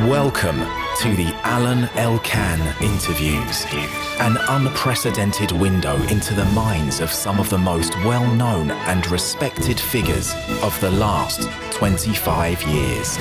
Welcome to the Alain Elkann interviews, an unprecedented window into the minds of some of the most well-known and respected figures of the last 25 years.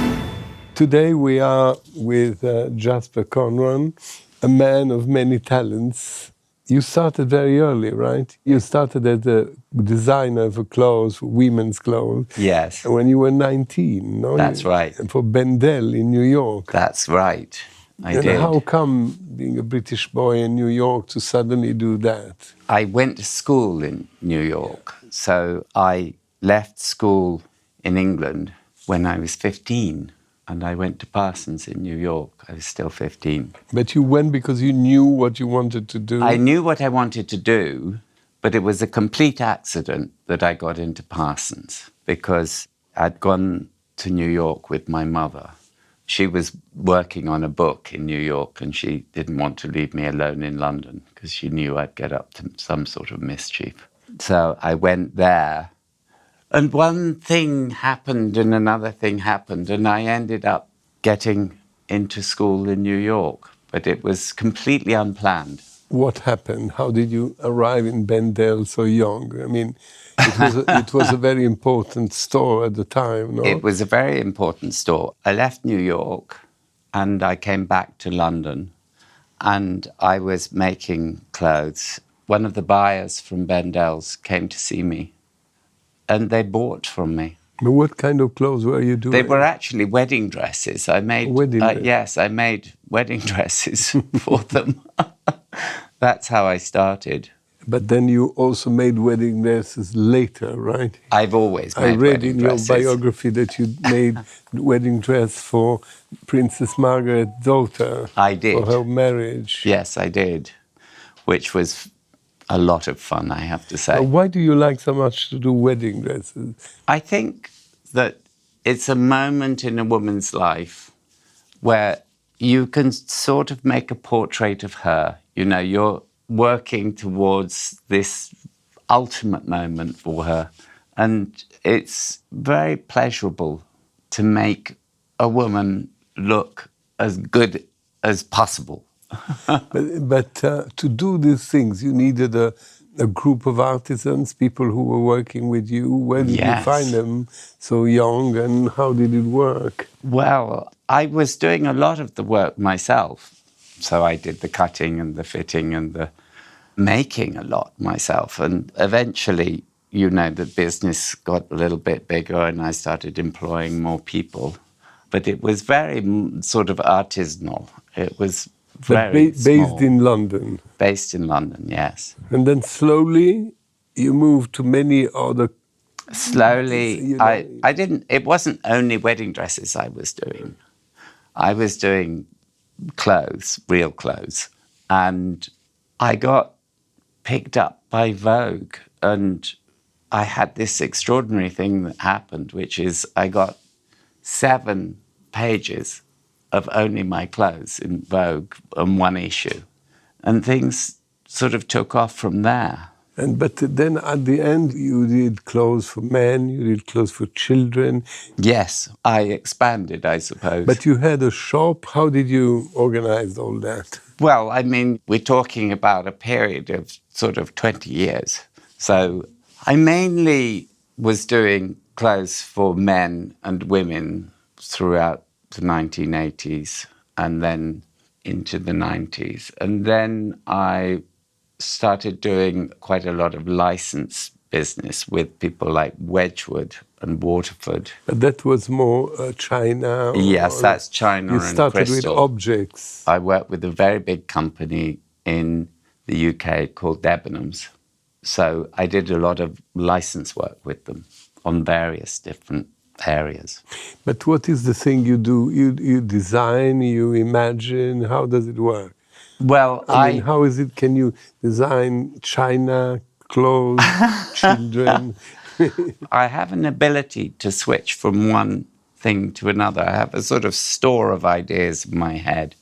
Today we are with Jasper Conran, a man of many talents. You started very early, right? You started as a designer for clothes, for women's clothes. Yes. When you were 19, no? That's right. For Bendel in New York. That's right. I did. And how come, being a British boy in New York, to suddenly do that? I went to school in New York. So I left school in England when I was 15. And I went to Parsons in New York. I was still 15. But you went because you knew what you wanted to do? I knew what I wanted to do, but it was a complete accident that I got into Parsons because I'd gone to New York with my mother. She was working on a book in New York and she didn't want to leave me alone in London because she knew I'd get up to some sort of mischief. So I went there. And one thing happened and another thing happened, and I ended up getting into school in New York, but it was completely unplanned. What happened? How did you arrive in Bendel so young? I mean, it was a very important store at the time, no? It was a very important store. I left New York and I came back to London and I was making clothes. One of the buyers from Bendel's came to see me. And they bought from me. But what kind of clothes were you doing? They were actually wedding dresses. I made yes, I made wedding dresses for them. That's how I started. But then you also made wedding dresses later, right? I've always made I read wedding in dresses. your biography that you made wedding dress for Princess Margaret's daughter. I did. For her marriage. Yes, I did, which was a lot of fun, I have to say. Why do you like so much to do wedding dresses? I think that it's a moment in a woman's life where you can sort of make a portrait of her. You know, you're working towards this ultimate moment for her. And it's very pleasurable to make a woman look as good as possible. but to do these things, you needed a group of artisans, people who were working with you. Where did you find them so young, and how did it work? Well, I was doing a lot of the work myself. So I did the cutting and the fitting and the making a lot myself. And eventually, you know, the business got a little bit bigger and I started employing more people. But it was very sort of artisanal. It was based in London. Based in London, yes. And then slowly you moved to many other. Slowly, I didn't. It wasn't only wedding dresses I was doing. I was doing clothes, real clothes, and I got picked up by Vogue, and I had this extraordinary thing that happened, which is I got 7 pages of only my clothes in Vogue on one issue. And things sort of took off from there. But then at the end, you did clothes for men, you did clothes for children. Yes, I expanded, I suppose. But you had a shop. How did you organize all that? Well, I mean, we're talking about a period of sort of 20 years. So I mainly was doing clothes for men and women throughout the 1980s and then into the 90s. And then I started doing quite a lot of license business with people like Wedgwood and Waterford. But that was more China? Yes, that's China and Crystal. You started with objects. I worked with a very big company in the UK called Debenhams. So I did a lot of license work with them on various different areas. But what is the thing you do? You design, you imagine, how does it work? Well, I mean, how is it, can you design China, clothes, children? I have an ability to switch from one thing to another. I have a sort of store of ideas in my head.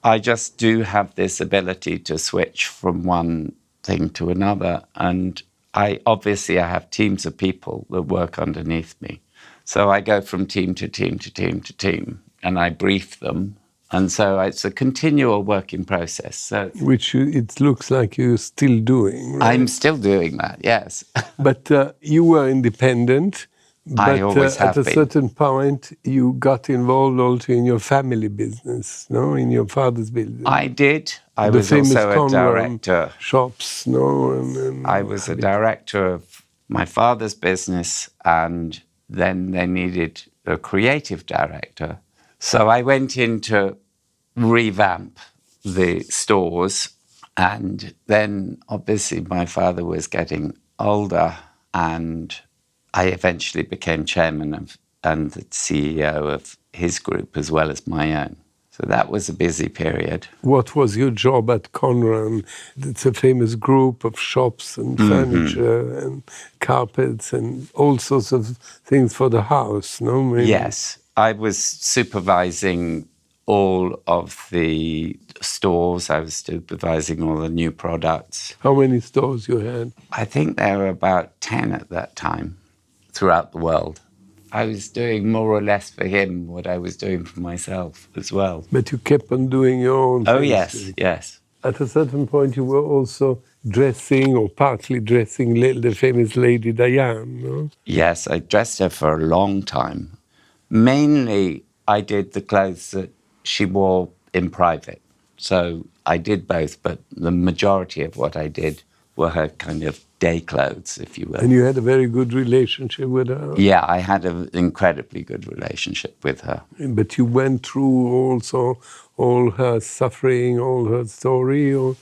I just do have this ability to switch from one thing to another. And I have teams of people that work underneath me. So I go from team to team to team to team. and I brief them. And so it's a continual working process. So Which it looks like you're still doing, right? I'm still doing that, yes. But you were independent, I but always at have a been. certain point you got involved also in your family business, no? In your father's business. I did. I The was famous also a Conran director. shops, no? And I was a director of my father's business, and then they needed a creative director. So I went in to revamp the stores, and then obviously my father was getting older, and I eventually became chairman of and the CEO of his group as well as my own. So that was a busy period. What was your job at Conran? It's a famous group of shops and furniture and carpets and all sorts of things for the house, no? Maybe. Yes, I was supervising all of the stores. I was supervising all the new products. How many stores you had? I think there were about 10 at that time throughout the world. I was doing more or less for him what I was doing for myself as well. But you kept on doing your own Oh, things. yes, yes. At a certain point, you were also dressing or partly dressing the famous Lady Diane, no? Yes, I dressed her for a long time. Mainly, I did the clothes that she wore in private. So I did both, but the majority of what I did were her kind of day clothes, if you will. And you had a very good relationship with her. Yeah, I had an incredibly good relationship with her. But you went through also all her suffering, all her story? Or?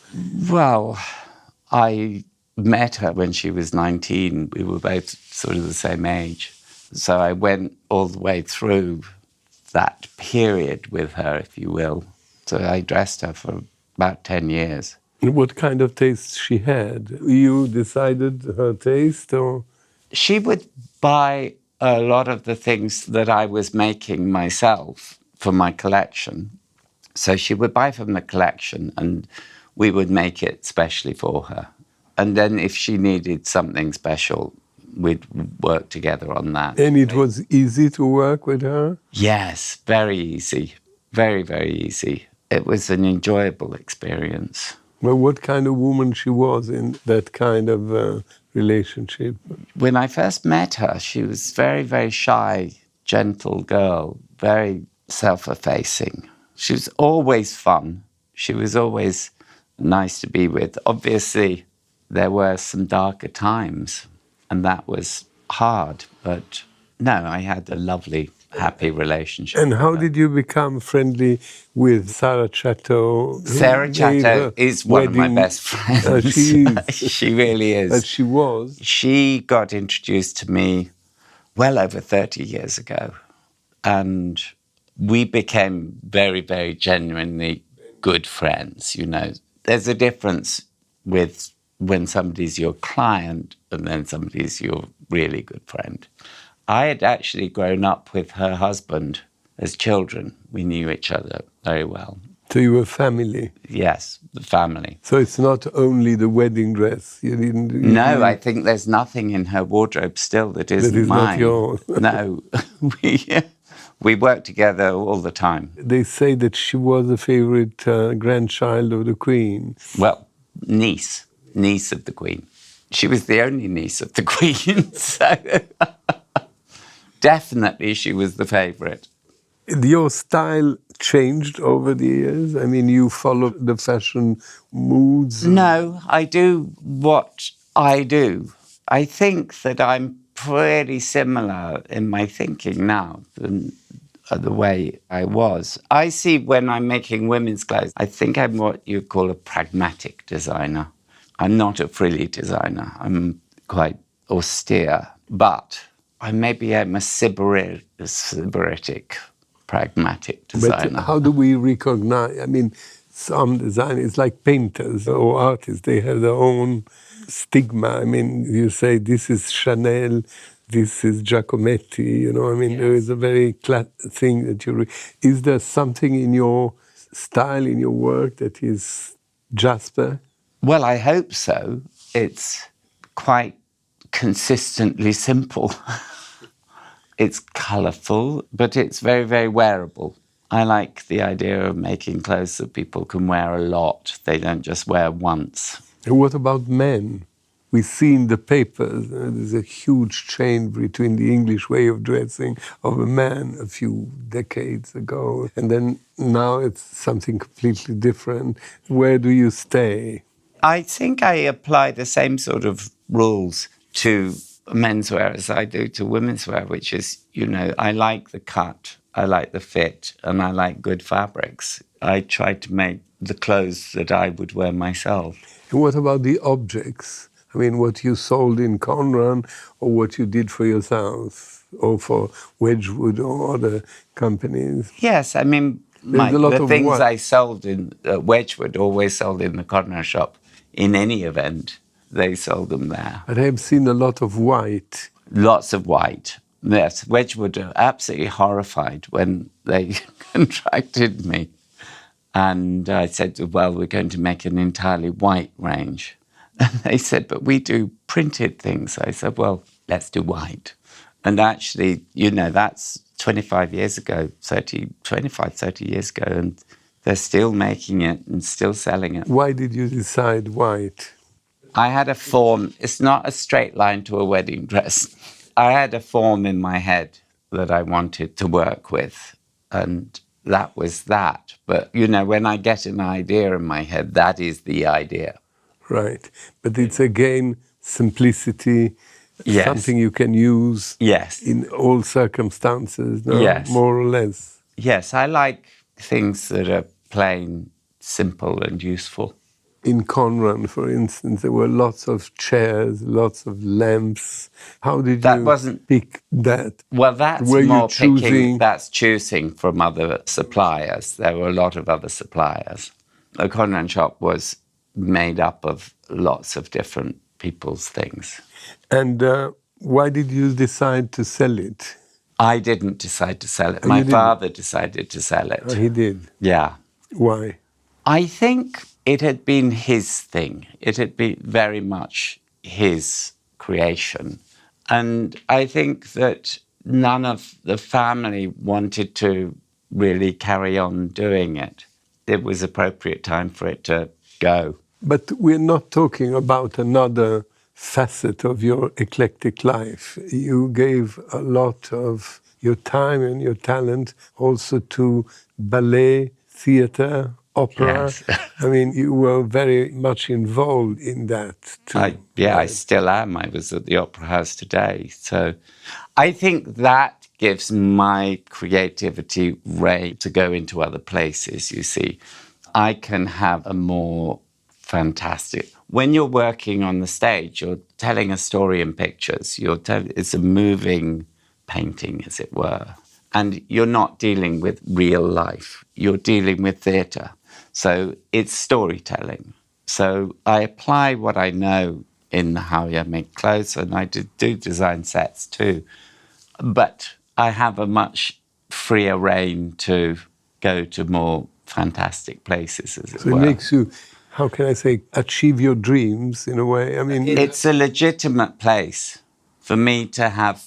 Well, I met her when she was 19. We were both sort of the same age. So I went all the way through that period with her, if you will. So I dressed her for about 10 years. What kind of taste she had? You decided her taste, or? She would buy a lot of the things that I was making myself for my collection. So she would buy from the collection and we would make it specially for her. And then if she needed something special, we'd work together on that. And it was easy to work with her? Yes, very easy. Very, very easy. It was an enjoyable experience. Well, what kind of woman she was in that kind of relationship? When I first met her, she was very, very shy, gentle girl, very self-effacing. She was always fun. She was always nice to be with. Obviously, there were some darker times, and that was hard. But no, I had a lovely, happy relationship. And how did you become friendly with Sarah Chateau? Sarah Chateau is one of my best friends. She really is. She was. She got introduced to me well over 30 years ago. And we became very, very genuinely good friends, you know. There's a difference with when somebody's your client and then somebody's your really good friend. I had actually grown up with her husband as children. We knew each other very well. So you were family? Yes, the family. So it's not only the wedding dress? You didn't? No, I think there's nothing in her wardrobe still that isn't mine. Not yours. No. We work together all the time. They say that she was the favorite grandchild of the Queen. Well, niece of the Queen. She was the only niece of the Queen, so definitely she was the favorite. Your style changed over the years? I mean, you follow the fashion moods? No, I do what I do. I think that I'm pretty similar in my thinking now than the way I was. I see when I'm making women's clothes, I think I'm what you call a pragmatic designer. I'm not a frilly designer. I'm quite austere, but I'm a sybaritic, pragmatic designer. But how do we recognize? I mean, some designers, like painters or artists, they have their own stigma. I mean, you say this is Chanel, this is Giacometti, you know, I mean, yes. There is a very thing that you... Is there something in your style, in your work that is Jasper? Well, I hope so. It's quite consistently simple. It's colourful, but it's very, very wearable. I like the idea of making clothes that people can wear a lot. They don't just wear once. And what about men? We see in the papers there's a huge change between the English way of dressing of a man a few decades ago, and then now it's something completely different. Where do you stay? I think I apply the same sort of rules to menswear as I do to womenswear, which is, I like the cut, I like the fit, and I like good fabrics. I try to make the clothes that I would wear myself. And what about the objects? I mean, what you sold in Conran or what you did for yourself or for Wedgwood or other companies? Yes, I mean, the things I sold in Wedgwood always sold in the Conran shop. In any event, they sold them there. But I have seen a lot of white. Lots of white. Yes, Wedgwood are absolutely horrified when they contracted me. And I said, well, we're going to make an entirely white range. And they said, but we do printed things. I said, well, let's do white. And actually, that's 25 years ago, 30 years ago, and they're still making it and still selling it. Why did you decide white? I had a form. It's not a straight line to a wedding dress. I had a form in my head that I wanted to work with, and that was that. But, when I get an idea in my head, that is the idea. Right. But it's again simplicity, yes. Something you can use yes. in all circumstances, no? Yes. More or less. Yes, I like things that are plain, simple and useful. In Conran, for instance, there were lots of chairs, lots of lamps. How did you pick that? Well, that's more picking, that's choosing from other suppliers. There were a lot of other suppliers. The Conran shop was made up of lots of different people's things. And why did you decide to sell it? I didn't decide to sell it. My father decided to sell it. Oh, he did? Yeah. Why? I think it had been his thing. It had been very much his creation. And I think that none of the family wanted to really carry on doing it. It was appropriate time for it to go. But we're not talking about another facet of your eclectic life. You gave a lot of your time and your talent also to ballet, theater, opera. Yes. I mean, you were very much involved in that too. I still am. I was at the Opera House today. So I think that gives my creativity rein to go into other places, you see. I can have a more fantastic... When you're working on the stage, you're telling a story in pictures. It's a moving painting, as it were. And you're not dealing with real life. You're dealing with theatre. So it's storytelling. So I apply what I know in how I make clothes, and I do design sets too. But I have a much freer rein to go to more fantastic places, as it were. So it makes you, how can I say, achieve your dreams in a way? I mean, it's a legitimate place for me to have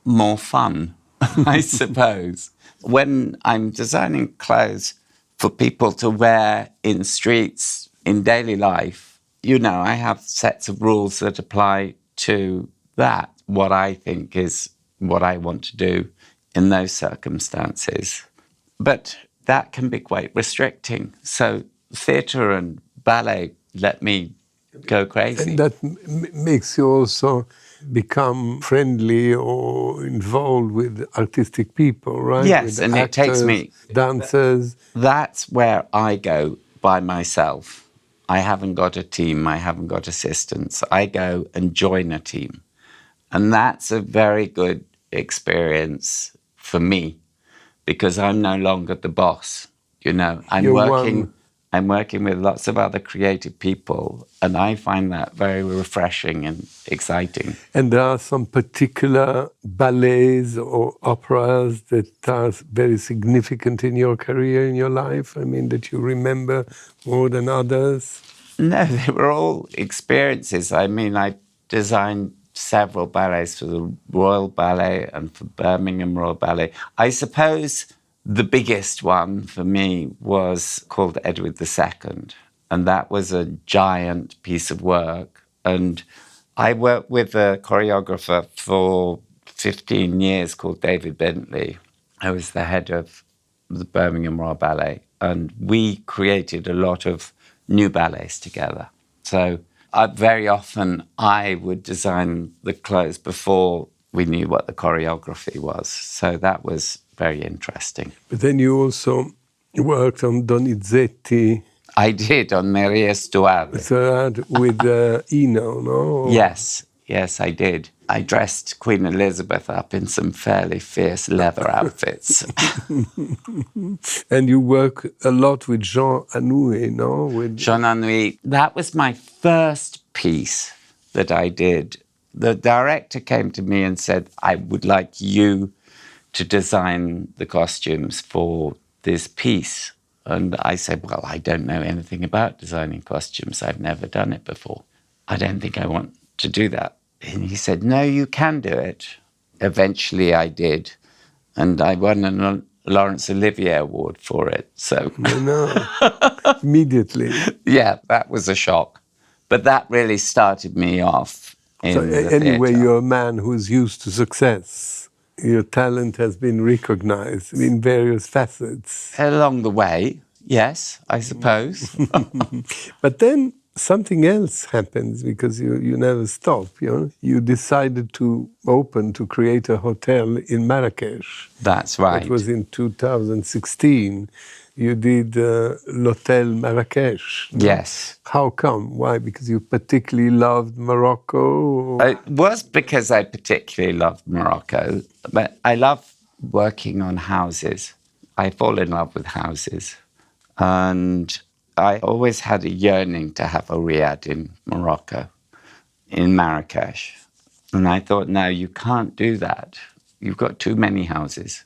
more fun, I suppose. When I'm designing clothes for people to wear in streets, in daily life, I have sets of rules that apply to that, what I think is what I want to do in those circumstances. But that can be quite restricting. So theatre and ballet let me go crazy. And that makes you also become friendly or involved with artistic people, right? Yes, with and actors, it takes me... dancers. That's where I go by myself. I haven't got a team. I haven't got assistants. I go and join a team. And that's a very good experience for me because I'm no longer the boss. I'm working with lots of other creative people, and I find that very refreshing and exciting. And there are some particular ballets or operas that are very significant in your career, in your life? I mean, that you remember more than others? No, they were all experiences. I mean, I designed several ballets for the Royal Ballet and for Birmingham Royal Ballet. I suppose The biggest one for me was called Edward II, and that was a giant piece of work. And I worked with a choreographer for 15 years called David Bentley. I was the head of the Birmingham Royal Ballet, and we created a lot of new ballets together. So very often I would design the clothes before we knew what the choreography was. So that was very interesting. But then you also worked on Donizetti. I did on Maria Stuardi. So with Eno, no? Yes, I did. I dressed Queen Elizabeth up in some fairly fierce leather outfits. And you work a lot with Jean Anouilh, no? Jean Anouilh, that was my first piece that I did. The director came to me and said, I would like you to design the costumes for this piece. And I said, well, I don't know anything about designing costumes. I've never done it before. I don't think I want to do that. And he said, no, you can do it. Eventually I did. And I won a Laurence Olivier Award for it. So, Immediately. Yeah, that was a shock. But that really started me off in the anyway, theatre. you're a man who's used to success. Your talent has been recognized in various facets. Along the way, yes, I suppose. But then something else happens because you never stop. You decided to create a hotel in Marrakech. That's right. It was in 2016. You did l'Hotel Marrakech. Yes. How come? Why? Because you particularly loved Morocco? It was because I particularly loved Morocco, but I love working on houses. I fall in love with houses. And I always had a yearning to have a riad in Morocco, in Marrakech. And I thought, no, you can't do that. You've got too many houses.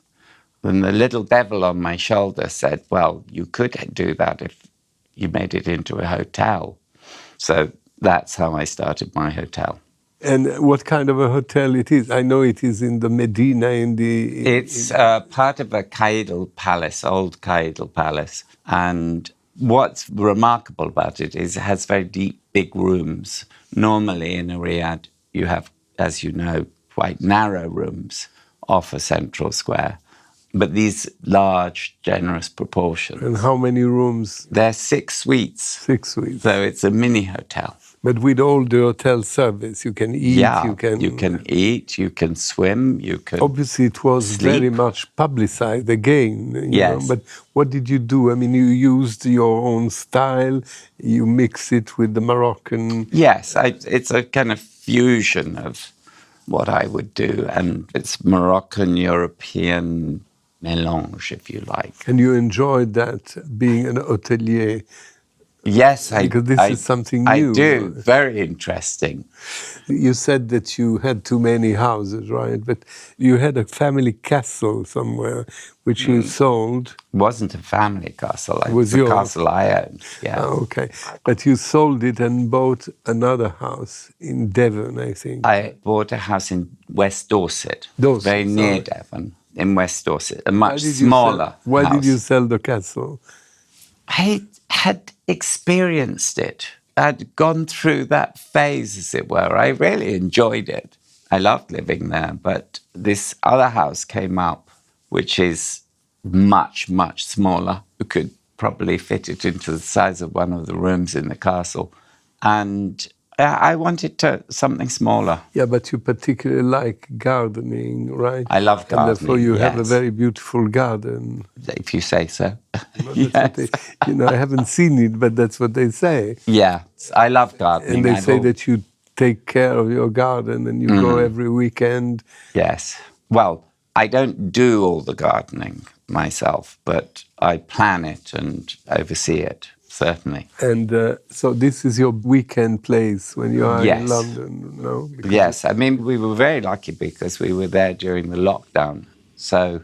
And the little devil on my shoulder said, well, you could do that if you made it into a hotel. So that's how I started my hotel. And what kind of a hotel it is? I know it is in the Medina, It's part of a Caïdal palace, old Caïdal palace. And what's remarkable about it is it has very deep, big rooms. Normally in a riad, you have, as you know, quite narrow rooms off a central square. But these large, generous proportions. And how many rooms? They're 6 suites. 6 suites. So it's a mini hotel. But with all the hotel service, you can eat, you can eat, you can swim, you can Obviously, it was sleep. very much publicized again. Yes. But what did you do? I mean, you used your own style, you mix it with the Moroccan... Yes, it's a kind of fusion of what I would do. And it's Moroccan-European mélange, if you like. And you enjoyed that, being an hotelier? Yes, because this is something new. I do. Very interesting. You said that you had too many houses, right? But you had a family castle somewhere, which you sold. It wasn't a family castle. It was a castle I owned. Yeah. Oh, okay. But you sold it and bought another house in Devon, I think. I bought a house in West Dorset. Dorset, very near Devon, in West Dorset. A much smaller Why house. did you sell the castle? I had experienced it. I'd gone through that phase, as it were. I really enjoyed it. I loved living there. But this other house came up, which is much, much smaller. You could probably fit it into the size of one of the rooms in the castle. And I wanted something smaller. Yeah, but you particularly like gardening, right? I love gardening, and therefore you have a very beautiful garden. If you say so. Yes. I haven't seen it, but that's what they say. Yeah, I love gardening. And they say that you take care of your garden and you go every weekend. Yes. Well, I don't do all the gardening myself, but I plan it and oversee it. Certainly. And so this is your weekend place when you are in London, no? Yes. I mean, we were very lucky because we were there during the lockdown. So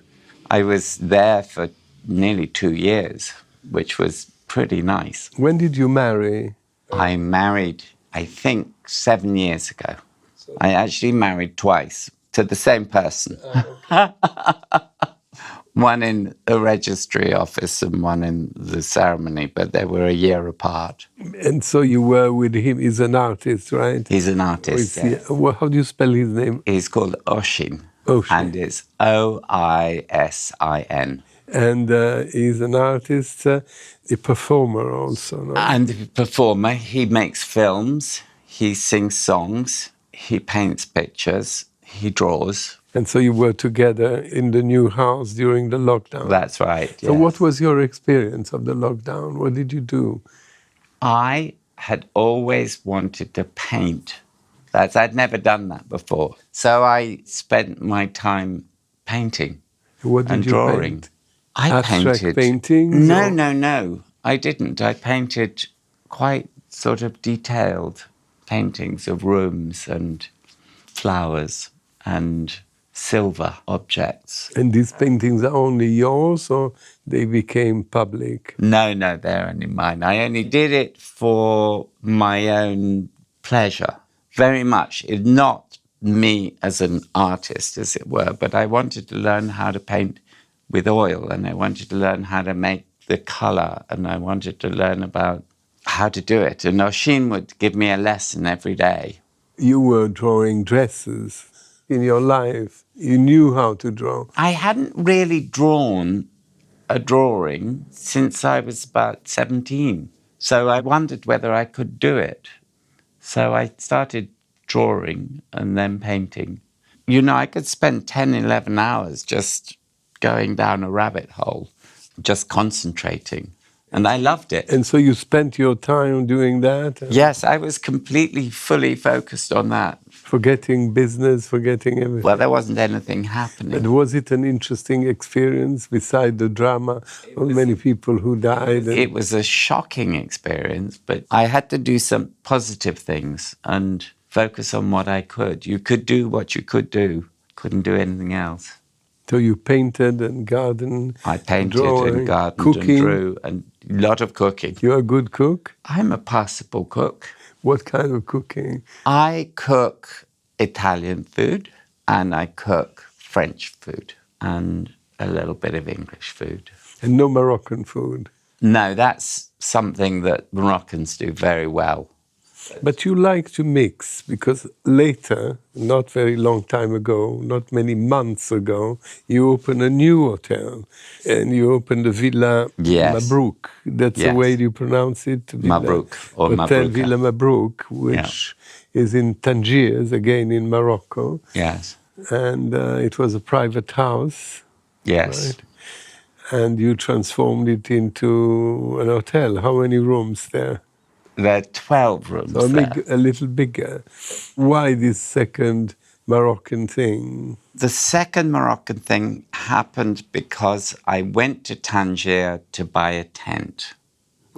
I was there for nearly 2 years, which was pretty nice. When did you marry? I married, I think, 7 years ago. I actually married twice to the same person. One in a registry office and one in the ceremony, but they were a year apart. And so you were with him. He's an artist, right? He's an Or artist, is he, yes. well, how do you spell his name? He's called Oshin. Oshin. And it's Oisin. And he's an artist, a performer also, no? And a performer. He makes films, he sings songs, he paints pictures, he draws. And so you were together in the new house during the lockdown. That's right, So yes. what was your experience of the lockdown? What did you do? I had always wanted to paint. I'd never done that before. So I spent my time painting What did and you drawing. paint? I Abstract painted. paintings? No, or- no. I didn't. I painted quite sort of detailed paintings of rooms and flowers and silver objects. And these paintings are only yours or they became public? No, they're only mine. I only did it for my own pleasure, very much. It's not me as an artist, as it were, but I wanted to learn how to paint with oil, and I wanted to learn how to make the color, and I wanted to learn about how to do it. And Oshin would give me a lesson every day. You were drawing dresses in your life. You knew how to draw. I hadn't really drawn a drawing since I was about 17. So I wondered whether I could do it. So I started drawing and then painting. You know, I could spend 10, 11 hours just going down a rabbit hole, just concentrating. And I loved it. And so you spent your time doing that? Yes, I was completely, fully focused on that. Forgetting business, forgetting everything. Well, there wasn't anything happening. And was it an interesting experience beside the drama of many people who died? It was a shocking experience, but I had to do some positive things and focus on what I could. You could do what you could do, couldn't do anything else. So you painted and gardened, I painted drawing, and gardened cooking. and drew, and a lot of cooking. You're a good cook? I'm a passable cook. What kind of cooking? I cook Italian food and I cook French food and a little bit of English food. And no Moroccan food? No, that's something that Moroccans do very well. But you like to mix, because later, not very long time ago, not many months ago, you opened a new hotel, and you opened the Villa Mabrouka. That's the way you pronounce it? Mabrouka or Hotel Mabrouka. Villa Mabrouka, which is in Tangier, again in Morocco. Yes. And it was a private house. Yes. Right? And you transformed it into an hotel. How many rooms there? There are 12 rooms So there. a little bigger. Why this second Moroccan thing? The second Moroccan thing happened because I went to Tangier to buy a tent.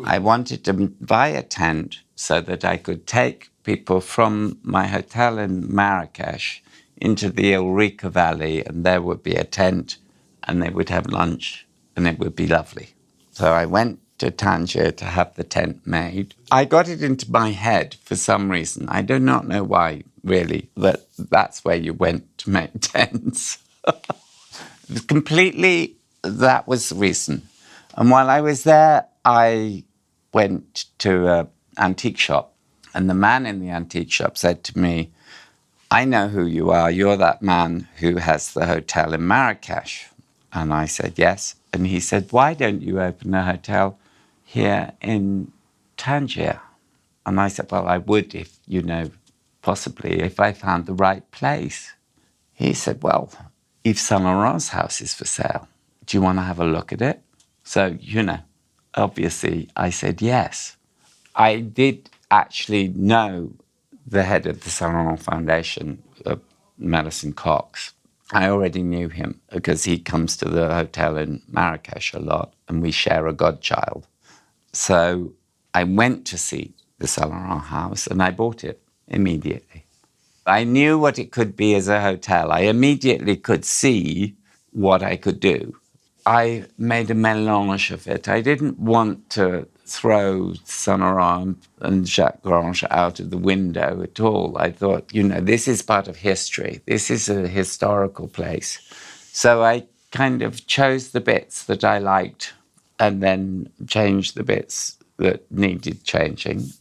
I wanted to buy a tent so that I could take people from my hotel in Marrakech into the Ulrika Valley, and there would be a tent, and they would have lunch, and it would be lovely. So I went to Tangier to have the tent made. I got it into my head for some reason. I do not know why, really, that that's where you went to make tents. Completely, that was the reason. And while I was there, I went to an antique shop, and the man in the antique shop said to me, "I know who you are. You're that man who has the hotel in Marrakech." And I said, "Yes." And he said, "Why don't you open a hotel here in Tangier?" And I said, "Well, I would if, possibly if I found the right place." He said, "Well, Yves Saint Laurent's house is for sale. Do you want to have a look at it?" So, obviously I said yes. I did actually know the head of the Saint Laurent Foundation, Madison Cox. I already knew him because he comes to the hotel in Marrakech a lot, and we share a godchild. So I went to see the Saint Laurent house and I bought it immediately. I knew what it could be as a hotel. I immediately could see what I could do. I made a mélange of it. I didn't want to throw Saint Laurent and Jacques Grange out of the window at all. I thought, this is part of history. This is a historical place. So I kind of chose the bits that I liked and then changed the bits that needed changing.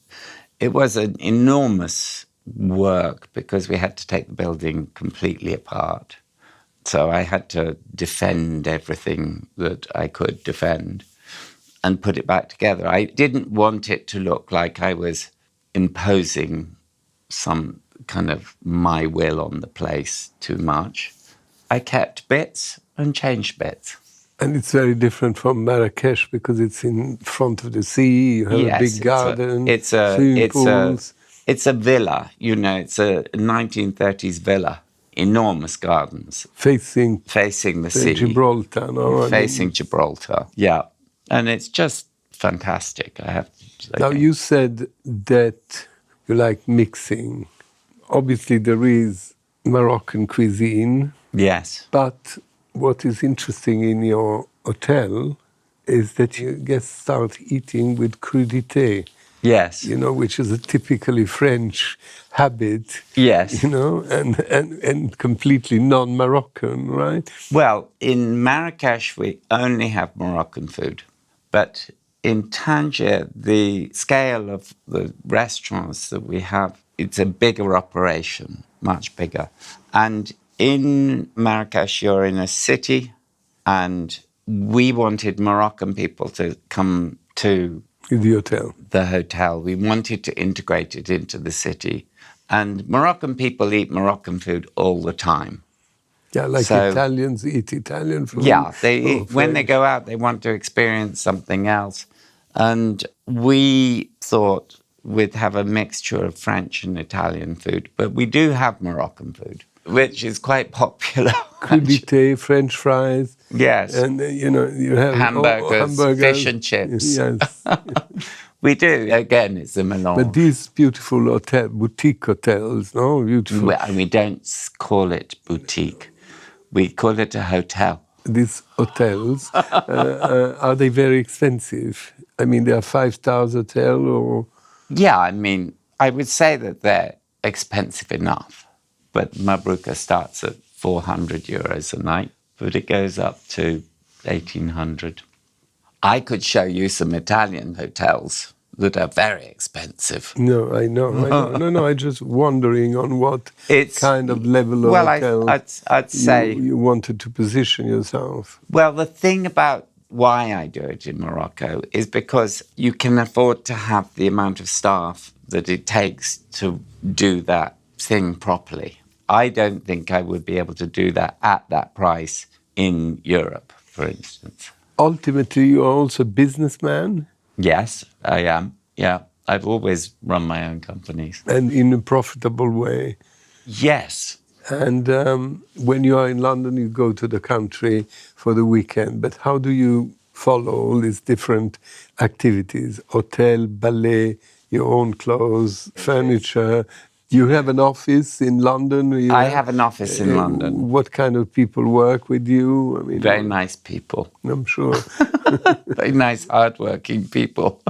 It was an enormous work because we had to take the building completely apart. So I had to defend everything that I could defend and put it back together. I didn't want it to look like I was imposing some kind of my will on the place too much. I kept bits and changed bits. And it's very different from Marrakech because it's in front of the sea, you have a big garden, swimming pools. It's a villa, you know, it's a 1930s villa. Enormous gardens. Facing the sea. Gibraltar, no? Facing Gibraltar, yeah. And it's just fantastic, I have to say. Now, you said that you like mixing. Obviously, there is Moroccan cuisine. Yes. But what is interesting in your hotel is that you start eating with crudité. Yes. You know, which is a typically French habit. Yes. You know, and completely non-Moroccan, right? Well, in Marrakech, we only have Moroccan food. But in Tangier, the scale of the restaurants that we have, it's a bigger operation, much bigger. And in Marrakech, you're in a city, and we wanted Moroccan people to come to the hotel. We wanted to integrate it into the city. And Moroccan people eat Moroccan food all the time. Yeah, like Italians eat Italian food. Yeah, when they go out, they want to experience something else. And we thought we'd have a mixture of French and Italian food. But we do have Moroccan food, which is quite popular. Crudité, French fries. Yes. And, you know, you have hamburgers, fish and chips. Yes. We do. Again, it's a melange. But these beautiful boutique hotels, no? Beautiful. Well, we don't call it boutique. We call it a hotel. These hotels, are they very expensive? I mean, they are 5-star hotel or... Yeah, I mean, I would say that they're expensive enough. But Mabrouka starts at 400 euros a night, but it goes up to 1,800. I could show you some Italian hotels that are very expensive. No, I know. No, I'm just wondering on what kind of level of hotel I'd say you wanted to position yourself. Well, the thing about why I do it in Morocco is because you can afford to have the amount of staff that it takes to do that thing properly. I don't think I would be able to do that at that price in Europe, for instance. Ultimately, you are also a businessman? Yes, I am. Yeah, I've always run my own companies. And in a profitable way? Yes. And when you are in London, you go to the country for the weekend. But how do you follow all these different activities? Hotel, ballet, your own clothes, furniture. You have an office in London? I have an office in London. What kind of people work with you? I mean, very nice people. I'm sure. Very nice, hardworking people.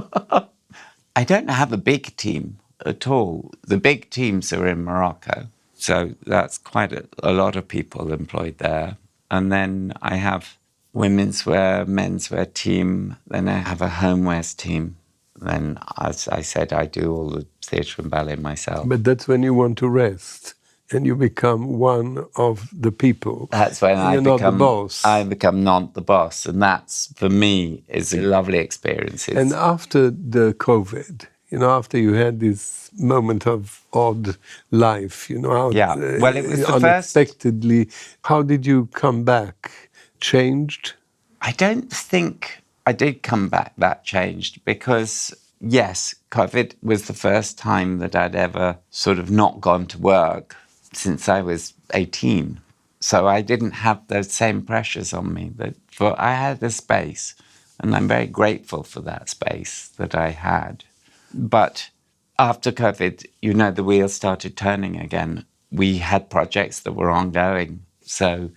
I don't have a big team at all. The big teams are in Morocco. So that's quite a lot of people employed there. And then I have womenswear, menswear team. Then I have a homewares team. Then, as I said, I do all the theatre and ballet myself. But that's when you want to rest and you become one of the people. That's when you're not the boss. I become not the boss. And that's, for me, is a lovely experience. And after the COVID, you know, after you had this moment of odd life, you know, well, it was the unexpectedly, how did you come back? Changed? I don't think I did come back that changed because, yes, COVID was the first time that I'd ever sort of not gone to work since I was 18. So I didn't have those same pressures on me. But I had a space, and I'm very grateful for that space that I had. But after COVID, you know, the wheels started turning again. We had projects that were ongoing, so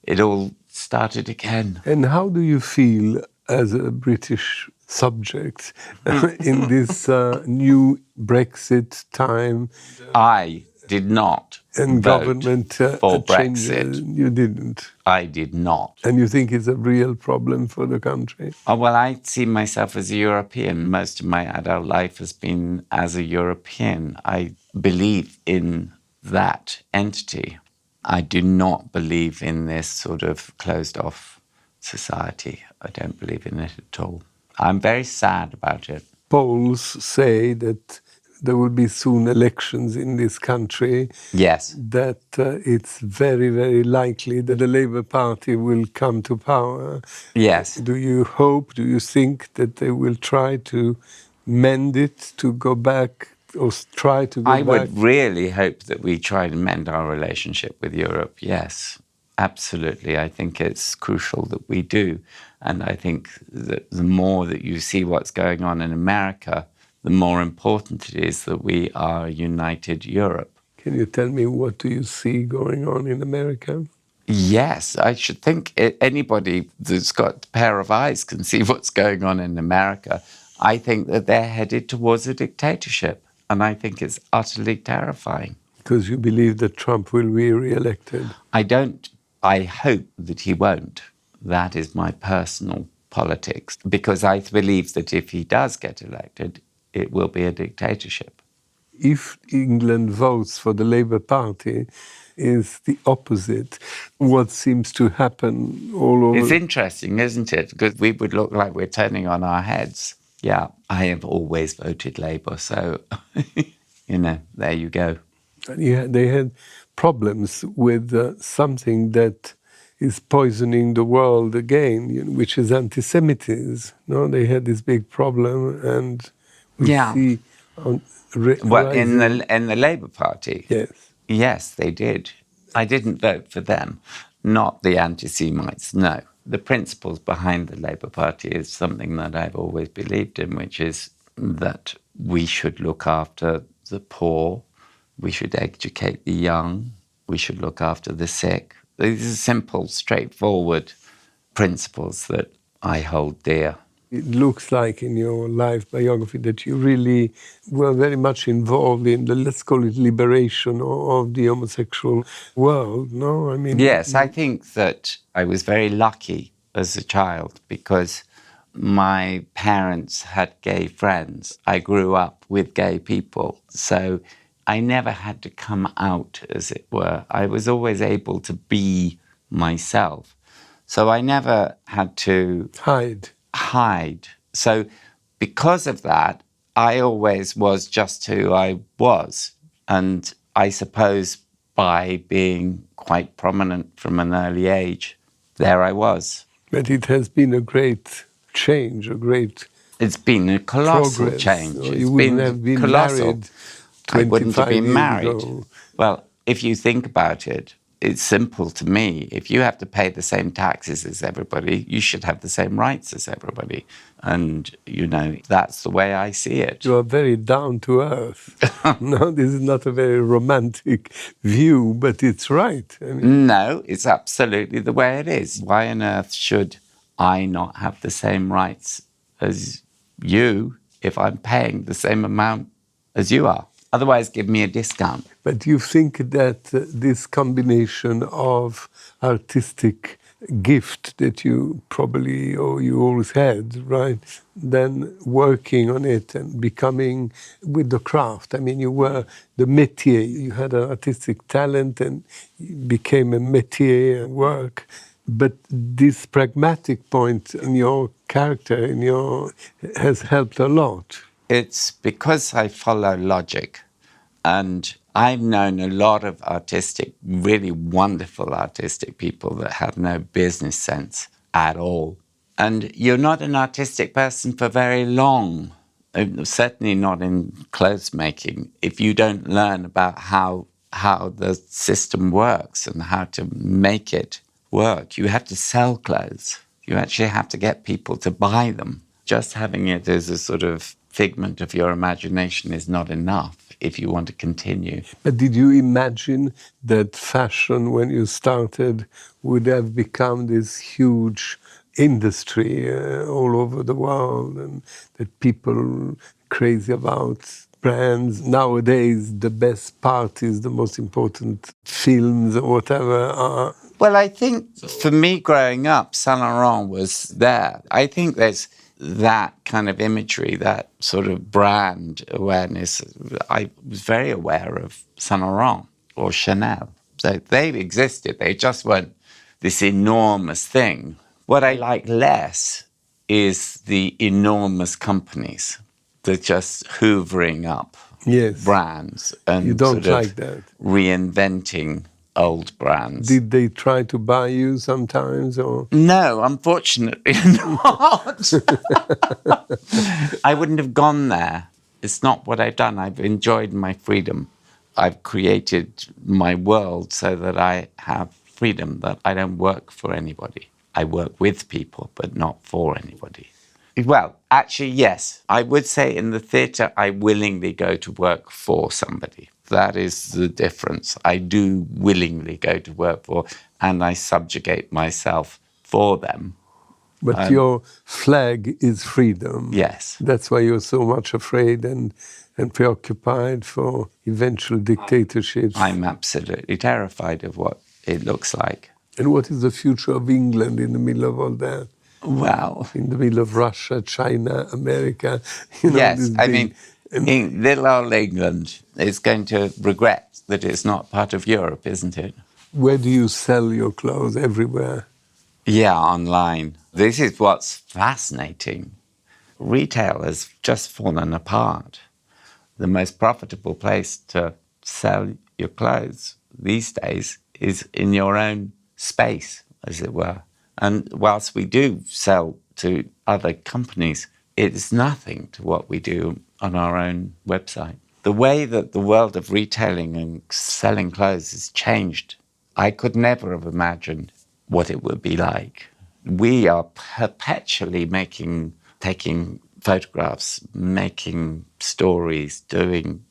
it all started again. And how do you feel as a British subject in this new Brexit time? I did not And vote government for changes, Brexit. you didn't. I did not. And you think it's a real problem for the country? Oh, well, I see myself as a European. Most of my adult life has been as a European. I believe in that entity. I do not believe in this sort of closed-off society. I don't believe in it at all. I'm very sad about it. Polls say that there will be soon elections in this country, Yes. that it's very, very likely that the Labour Party will come to power. Yes. Do you hope, do you think that they will try to mend it, to go back, or try to go I back? would really hope that we try to mend our relationship with Europe, yes. Absolutely. I think it's crucial that we do. And I think that the more that you see what's going on in America, the more important it is that we are a united Europe. Can you tell me what do you see going on in America? Yes, I should think anybody that's got a pair of eyes can see what's going on in America. I think that they're headed towards a dictatorship, and I think it's utterly terrifying. Because you believe that Trump will be re-elected? I don't. I hope that he won't. That is my personal politics, because I believe that if he does get elected, it will be a dictatorship. If England votes for the Labour Party, is the opposite what seems to happen all over? It's interesting, isn't it? Because we would look like we're turning on our heads. Yeah, I have always voted Labour, so, there you go. Yeah, they had problems with something that is poisoning the world again, which is anti-Semitism. No, they had this big problem, and we see on Well, in the Labour Party? Yes. Yes, they did. I didn't vote for them, not the anti-Semites, no. The principles behind the Labour Party is something that I've always believed in, which is that we should look after the poor, we should educate the young, we should look after the sick. These are simple, straightforward principles that I hold dear. It looks like in your life biography that you really were very much involved in the, let's call it, liberation of the homosexual world, no? I mean... Yes, I think that I was very lucky as a child because my parents had gay friends. I grew up with gay people, so I never had to come out, as it were. I was always able to be myself. So I never had to... hide. So because of that, I always was just who I was. And I suppose by being quite prominent from an early age, there I was. But it has been a great change, a great... It's been a colossal progress. change. You wouldn't have been colossal. married 25 I wouldn't have been years married. ago. Well, if you think about it, it's simple to me. If you have to pay the same taxes as everybody, you should have the same rights as everybody. And, that's the way I see it. You are very down to earth. No, this is not a very romantic view, but it's right. I mean... No, it's absolutely the way it is. Why on earth should I not have the same rights as you if I'm paying the same amount as you are? Otherwise, give me a discount. But you think that this combination of artistic gift that you probably, or you always had, right? Then working on it and becoming with the craft. I mean, you were the métier. You had an artistic talent and became a métier work. But this pragmatic point in your character, has helped a lot. It's because I follow logic. And I've known a lot of really wonderful artistic people that have no business sense at all. And you're not an artistic person for very long, certainly not in clothes making, if you don't learn about how the system works and how to make it work. You have to sell clothes. You actually have to get people to buy them. Just having it as a sort of figment of your imagination is not enough if you want to continue. But did you imagine that fashion, when you started, would have become this huge industry all over the world, and that people crazy about brands. Nowadays, the best parties, the most important films or whatever are... Well, I think for me growing up, Saint Laurent was there. I think there's that kind of imagery, that sort of brand awareness. I was very aware of Saint Laurent or Chanel. So they existed. They just weren't this enormous thing. What I like less is the enormous companies that just hoovering up brands and you don't sort of like that. Reinventing old brands. Did they try to buy you sometimes, or? No, unfortunately not. I wouldn't have gone there. It's not what I've done. I've enjoyed my freedom. I've created my world so that I have freedom, that I don't work for anybody. I work with people, but not for anybody. Well, actually, yes. I would say in the theatre, I willingly go to work for somebody. That is the difference. I do willingly go to work for, and I subjugate myself for them. But your flag is freedom. Yes. That's why you're so much afraid and preoccupied for eventual dictatorships. I'm absolutely terrified of what it looks like. And what is the future of England in the middle of all that? Well, in the middle of Russia, China, America. Yes, I mean, little old England is going to regret that it's not part of Europe, isn't it? Where do you sell your clothes? Everywhere? Yeah, online. This is what's fascinating. Retail has just fallen apart. The most profitable place to sell your clothes these days is in your own space, as it were. And whilst we do sell to other companies, it's nothing to what we do on our own website. The way that the world of retailing and selling clothes has changed, I could never have imagined what it would be like. We are perpetually taking photographs, making stories, doing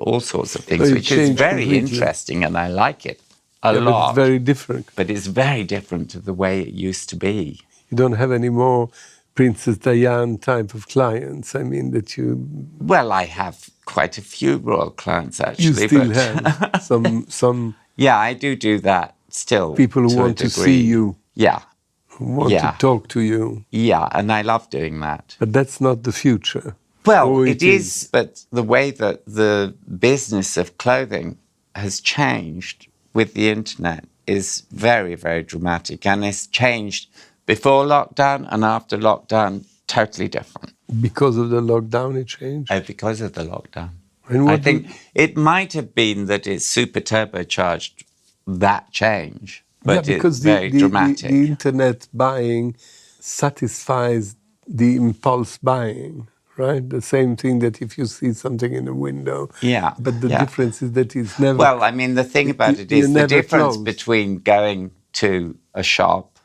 all sorts of things, which is very interesting, and I like it a lot. But it's very different. But it's very different to the way it used to be. You don't have any more Princess Diane type of clients, I mean, that you... Well, I have quite a few royal clients, actually. You still have some... Yeah, I do that still. People who want to see you. Yeah. Who want to talk to you. Yeah, and I love doing that. But that's not the future. Well, it is, but the way that the business of clothing has changed with the internet is very, very dramatic. And it's changed before lockdown and after lockdown, totally different. Because of the lockdown it changed? Because of the lockdown. And I think it might have been that it super turbocharged that change, but it's very dramatic. The internet buying satisfies the impulse buying, right? The same thing that if you see something in a window. Yeah. But the difference is that it's never... Well, I mean, the thing about it is the difference between going to a shop,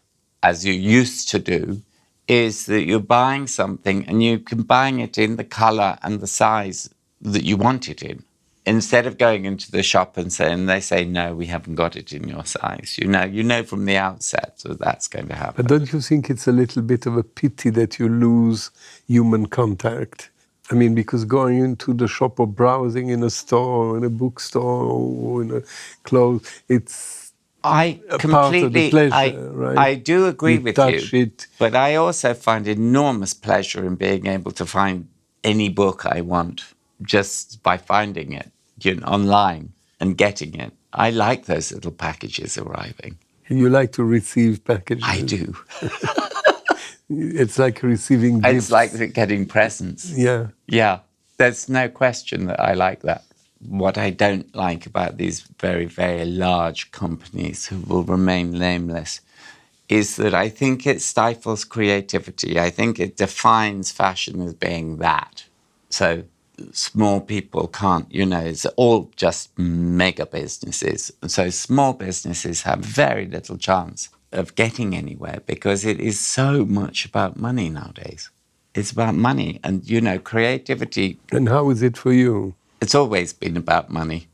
as you used to do, is that you're buying something and you can buy it in the colour and the size that you want it in. Instead of going into the shop and they say, no, we haven't got it in your size. You know from the outset that that's going to happen. But don't you think it's a little bit of a pity that you lose human contact? I mean, because going into the shop or browsing in a store or in a bookstore or in a clothes, it's I completely, part of the pleasure, right? I do agree with you. It. But I also find enormous pleasure in being able to find any book I want just by finding it online and getting it. I like those little packages arriving. You like to receive packages? I do. It's like receiving gifts. It's like getting presents. Yeah. Yeah. There's no question that I like that. What I don't like about these very, very large companies who will remain nameless is that I think it stifles creativity. I think it defines fashion as being that. So small people can't, it's all just mega businesses. And so small businesses have very little chance of getting anywhere because it is so much about money nowadays. It's about money and, creativity. And how is it for you? It's always been about money.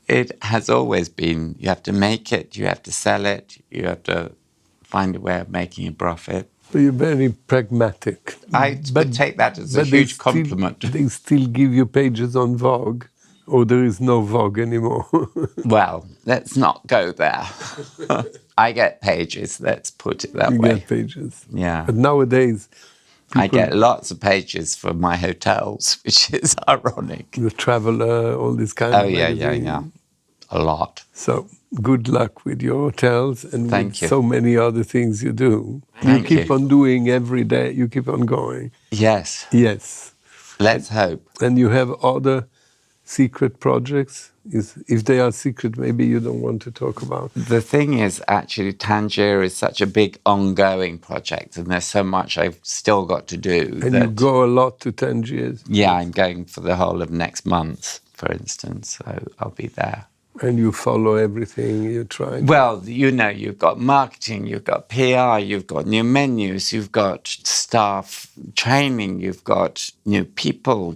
It has always been. You have to make it, you have to sell it, you have to find a way of making a profit. You're very pragmatic. I would take that as a huge compliment. They still give you pages on Vogue, or there is no Vogue anymore? Well, let's not go there. I get pages, let's put it that way. You get pages. Yeah. But nowadays, I get lots of pages for my hotels, which is ironic. The Traveller, all this kind of magazine. Yeah. A lot. So good luck with your hotels and Thank with you. so many other things you do. Thank you keep you. on doing every day. You keep on going. Yes. Yes. Let's hope. And you have other secret projects? If they are secret, maybe you don't want to talk about. The thing is, actually, Tangier is such a big ongoing project, and there's so much I've still got to do. And you go a lot to Tangier. Yeah, I'm going for the whole of next month, for instance, so I'll be there. And you follow everything you try. Well, you know, you've got marketing, you've got PR, you've got new menus, you've got staff training, you've got new people,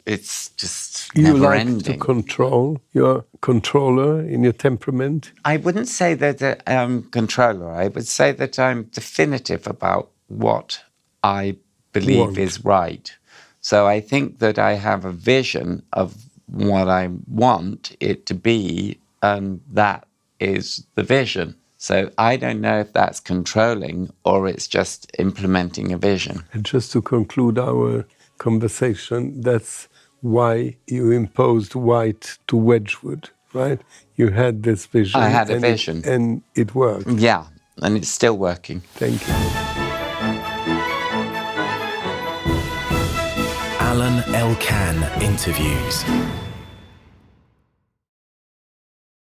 it's just never ending. You like to control. You're a controller in your temperament. I wouldn't say that I'm a controller. I would say that I'm definitive about what I believe is right. So I think that I have a vision of what I want it to be, and that is the vision. So I don't know if that's controlling or it's just implementing a vision. And just to conclude our conversation, that's why you imposed white to Wedgwood, right? You had this vision. I had a vision. And it worked. Yeah, and it's still working. Thank you. Alain Elkann interviews.